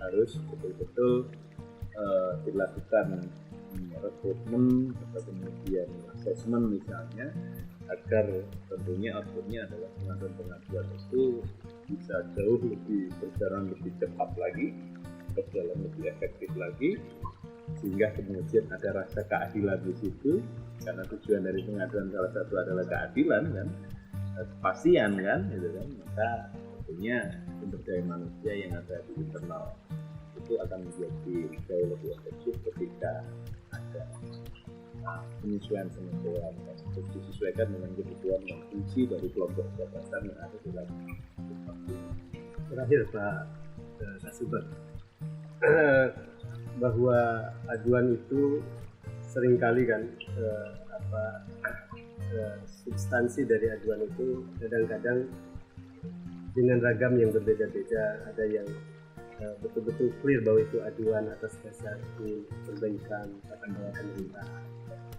harus betul-betul dilakukan rekrutmen atau kemudian asesmen misalnya, agar tentunya outputnya adalah pengaduan itu bisa jauh lebih berjalan lebih cepat lagi, berjalan lebih efektif lagi, sehingga kemudian ada rasa keadilan di situ, karena tujuan dari pengaduan salah satu adalah keadilan kan, kepastian kan, gitu kan. Maka tentunya sumber daya manusia yang ada di internal itu akan menjadi jauh lebih efektif ketika ada penyesuaian harus disesuaikan dengan kebutuhan dan fungsi dari kelompok jabatan yang ada di dalam. Terakhir Pak Subag, bahwa aduan itu seringkali kan substansi dari aduan itu kadang-kadang dengan ragam yang berbeda-beda. Ada yang betul-betul clear bahwa itu aduan atas dasar perbaikan tata kelola pemerintah.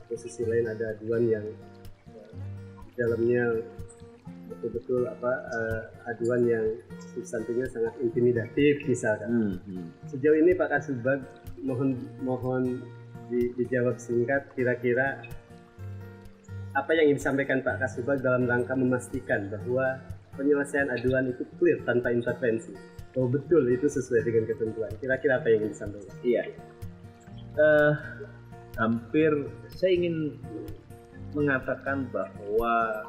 Di sisi lain ada aduan yang di dalamnya betul-betul aduan yang substansinya sangat intimidatif misalkan. Sejauh ini Pak Kasubag, mohon dijawab singkat, kira-kira apa yang ingin disampaikan Pak Kasubag dalam rangka memastikan bahwa penyelesaian aduan itu clear tanpa intervensi, bahwa betul itu sesuai dengan ketentuan. Kira-kira apa yang ingin disampaikan? Iya, hampir saya ingin mengatakan bahwa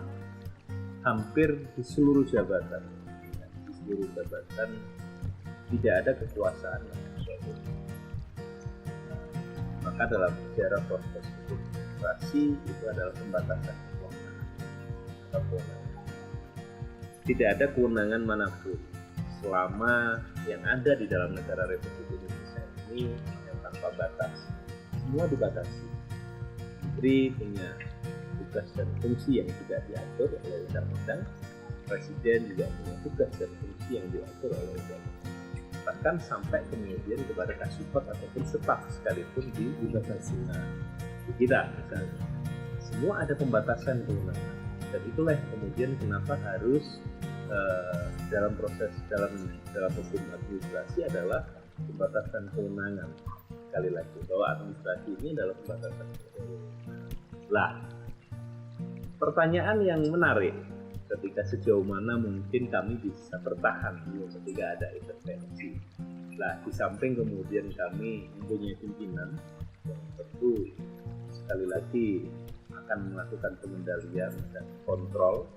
hampir di seluruh jabatan tidak ada kekuasaan yang absolut. Maka dalam sejarah proses demokrasi itu adalah pembatasan kewenangan. Tidak ada kewenangan manapun selama yang ada di dalam negara Republik Indonesia ini yang tanpa batas. Semua dibatasi. Menteri punya tugas dan fungsi yang tidak diatur oleh undang-undang, presiden juga punya tugas dan fungsi yang diatur oleh undang-undang. Bahkan sampai kemudian kepada kasubag ataupun staf sekalipun dibatasi. Nah, di kita misalnya semua ada pembatasan kewenangan, dan itulah kemudian kenapa harus dalam proses dalam hukum administrasi adalah pembatasan kewenangan. Sekali lagi bahwa administrasi ini adalah pembatasan kewenangan. Lah, pertanyaan yang menarik ketika sejauh mana mungkin kami bisa bertahan ketika ada intervensi. Nah, di samping kemudian kami mempunyai pimpinan yang tentu sekali lagi akan melakukan pengendalian dan kontrol,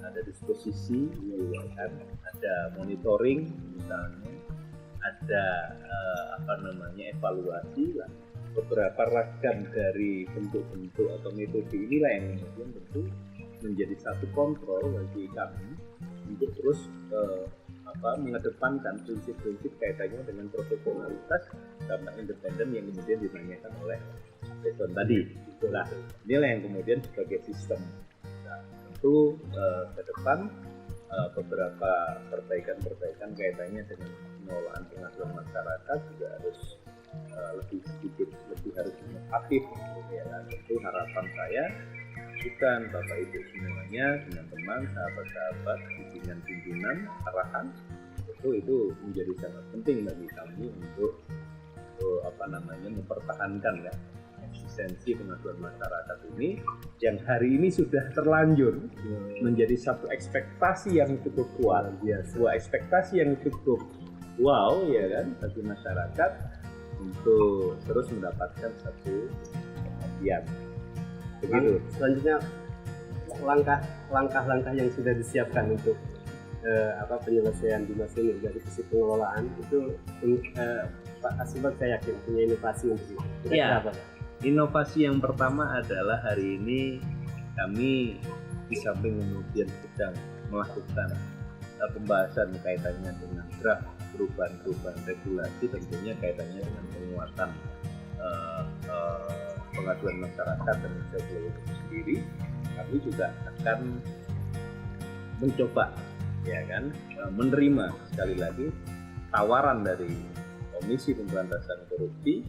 ada disposisi, ada monitoring misalnya, ada evaluasi lah. Beberapa ragam dari bentuk-bentuk atau metode inilah yang kemudian tentu menjadi satu kontrol bagi kami untuk terus mengedepankan prinsip-prinsip kaitannya dengan profesionalitas sama independen yang kemudian ditanyakan oleh Jason tadi. Nah, inilah yang kemudian sebagai sistem. Nah, tentu ke depan beberapa perbaikan kaitannya dengan pengelolaan pengaduan masyarakat juga harus lebih harus inovatif, ya. Tentu harapan saya bukan Bapak Ibu semuanya, teman-teman, sahabat-sahabat, pimpinan-pimpinan, arahan, itu menjadi sangat penting bagi kami untuk mempertahankan ya eksistensi pengaduan masyarakat ini yang hari ini sudah terlanjur menjadi satu ekspektasi yang cukup kuat, sebuah ekspektasi yang cukup wow ya kan bagi masyarakat untuk terus mendapatkan satu perhatian. Begitu. Selanjutnya langkah-langkah yang sudah disiapkan untuk penyelesaian di masa ini dari sisi pengelolaan itu Pak Kasubag saya yakin punya inovasi untuk itu. Ya, inovasi yang pertama adalah hari ini kami di samping kemudian sedang melakukan pembahasan kaitannya dengan draft perubahan regulasi, tentunya kaitannya dengan penguatan pengaduan masyarakat dan whistleblower itu sendiri. Kami juga akan mencoba ya kan menerima sekali lagi tawaran dari Komisi Pemberantasan Korupsi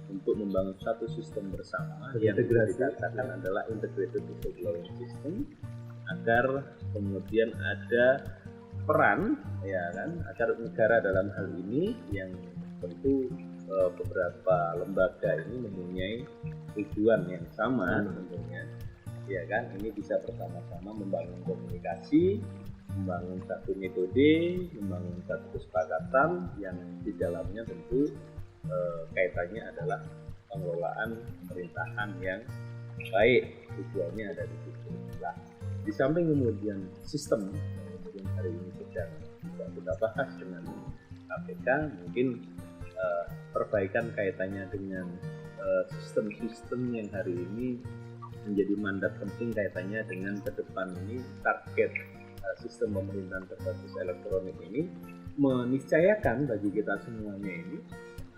untuk membangun satu sistem bersama yang dikatakan adalah integrated whistleblower system, agar kemudian ada peran ya kan agar negara dalam hal ini yang tentu beberapa lembaga ini mempunyai tujuan yang sama tentunya ya kan, ini bisa bersama-sama membangun komunikasi, membangun satu metode, membangun satu kesepakatan yang di dalamnya tentu kaitannya adalah pengelolaan pemerintahan yang baik, tujuannya ada di situ. Nah, di samping kemudian sistem yang hari ini sedang kita bahas dengan KPK, mungkin perbaikan kaitannya dengan sistem-sistem yang hari ini menjadi mandat penting kaitannya dengan ke depan ini target sistem pemerintahan berbasis elektronik ini meniscayakan bagi kita semuanya ini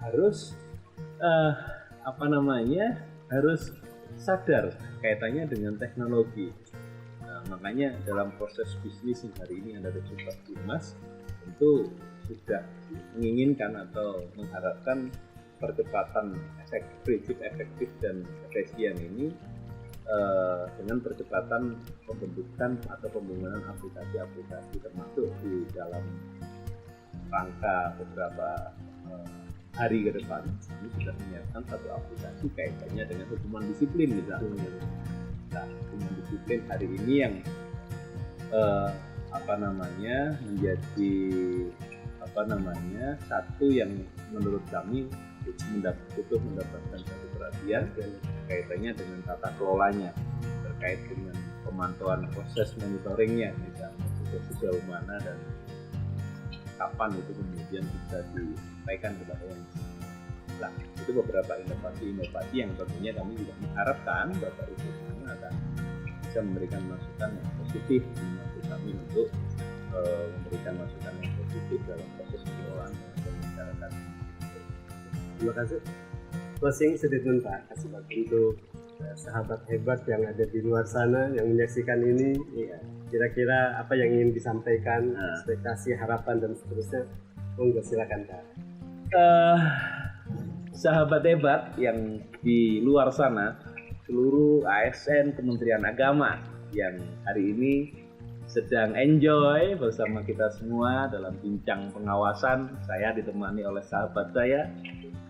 harus harus sadar kaitannya dengan teknologi. Makanya dalam proses bisnis yang hari ini ada Kasubag Humas tentu sudah menginginkan atau mengharapkan percepatan prinsip efektif dan efisien ini dengan percepatan pembentukan atau pembangunan aplikasi-aplikasi, termasuk di dalam rangka beberapa hari ke depan kami sudah menyiapkan satu aplikasi kaitannya dengan hukuman disiplin misalnya. Nah, hukuman disiplin hari ini yang menjadi satu yang menurut kami butuh mendapatkan satu perhatian dan kaitannya dengan tata kelolanya terkait dengan pemantauan proses monitoringnya, misalnya sejauh mana dan kapan itu kemudian bisa disampaikan kepada yang nah, itu beberapa inovasi yang tentunya kami juga mengharapkan Bapak Ibu semua akan bisa memberikan masukan yang positif membantu kami untuk memberikan masukan yang positif dalam proses pengelolaan masyarakat. Terima kasih. Closing statement Pak Kasubag untuk sahabat hebat yang ada di luar sana yang menyaksikan ini, kira-kira apa yang ingin disampaikan, ekspektasi, harapan dan seterusnya, monggo silakan Kak. Sahabat hebat yang di luar sana, seluruh ASN Kementerian Agama yang hari ini sedang enjoy bersama kita semua dalam bincang pengawasan. Saya ditemani oleh sahabat saya,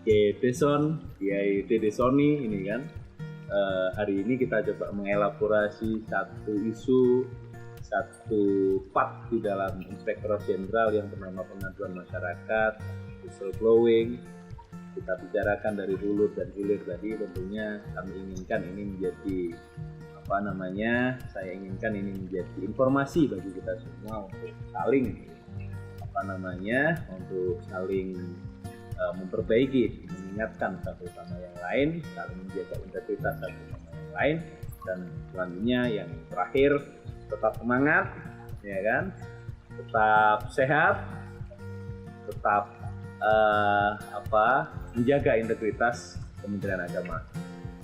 Kiai Deson, Kiai Dede Soni ini kan. Hari ini kita coba mengelaborasi satu isu, satu part di dalam Inspektorat Jenderal yang bernama pengaduan masyarakat, whistleblowing. Kita bicarakan dari hulu dan hilir tadi. Tentunya kami inginkan ini menjadi saya inginkan ini menjadi informasi bagi kita semua untuk saling untuk saling memperbaiki, mengingatkan satu sama yang lain, saling menjaga integritas satu sama yang lain, dan selanjutnya yang terakhir tetap semangat, ya kan, tetap sehat, tetap menjaga integritas Kementerian Agama.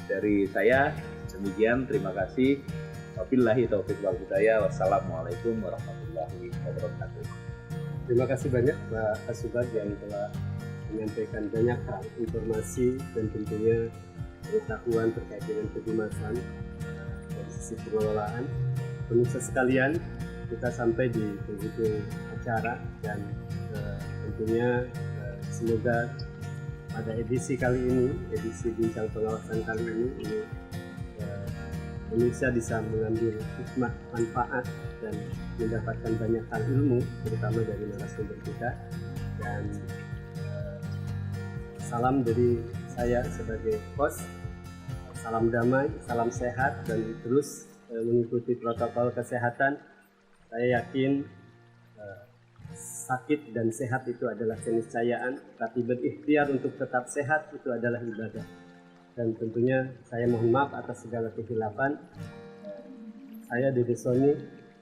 Dari saya demikian, terima kasih. Wabillahi taufiq wal hidayah. Wassalamualaikum warahmatullahi wabarakatuh. Terima kasih banyak Pak Kasubag yang telah menyampaikan banyak hal, informasi dan tentunya pengetahuan terkait dengan kehumasan dari sisi pengelolaan. Pemirsa sekalian, kita sampai di penghujung acara dan tentunya semoga pada edisi kali ini, edisi bincang pengawasan kali ini Indonesia bisa mengambil hikmah, manfaat dan mendapatkan banyak hal ilmu, terutama dari narasumber kita. Dan salam dari saya sebagai host, salam damai, salam sehat, dan terus mengikuti protokol kesehatan. Saya yakin sakit dan sehat itu adalah keniscayaan, tapi berikhtiar untuk tetap sehat itu adalah ibadah. Dan tentunya saya mohon maaf atas segala kehilafan. Saya Dede Soni,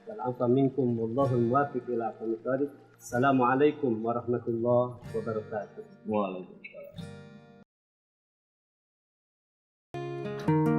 wal afa minkum wallahul muwaffiq ila aqwamit thoriq. Assalamualaikum warahmatullahi wabarakatuh. Waalaikumsalam.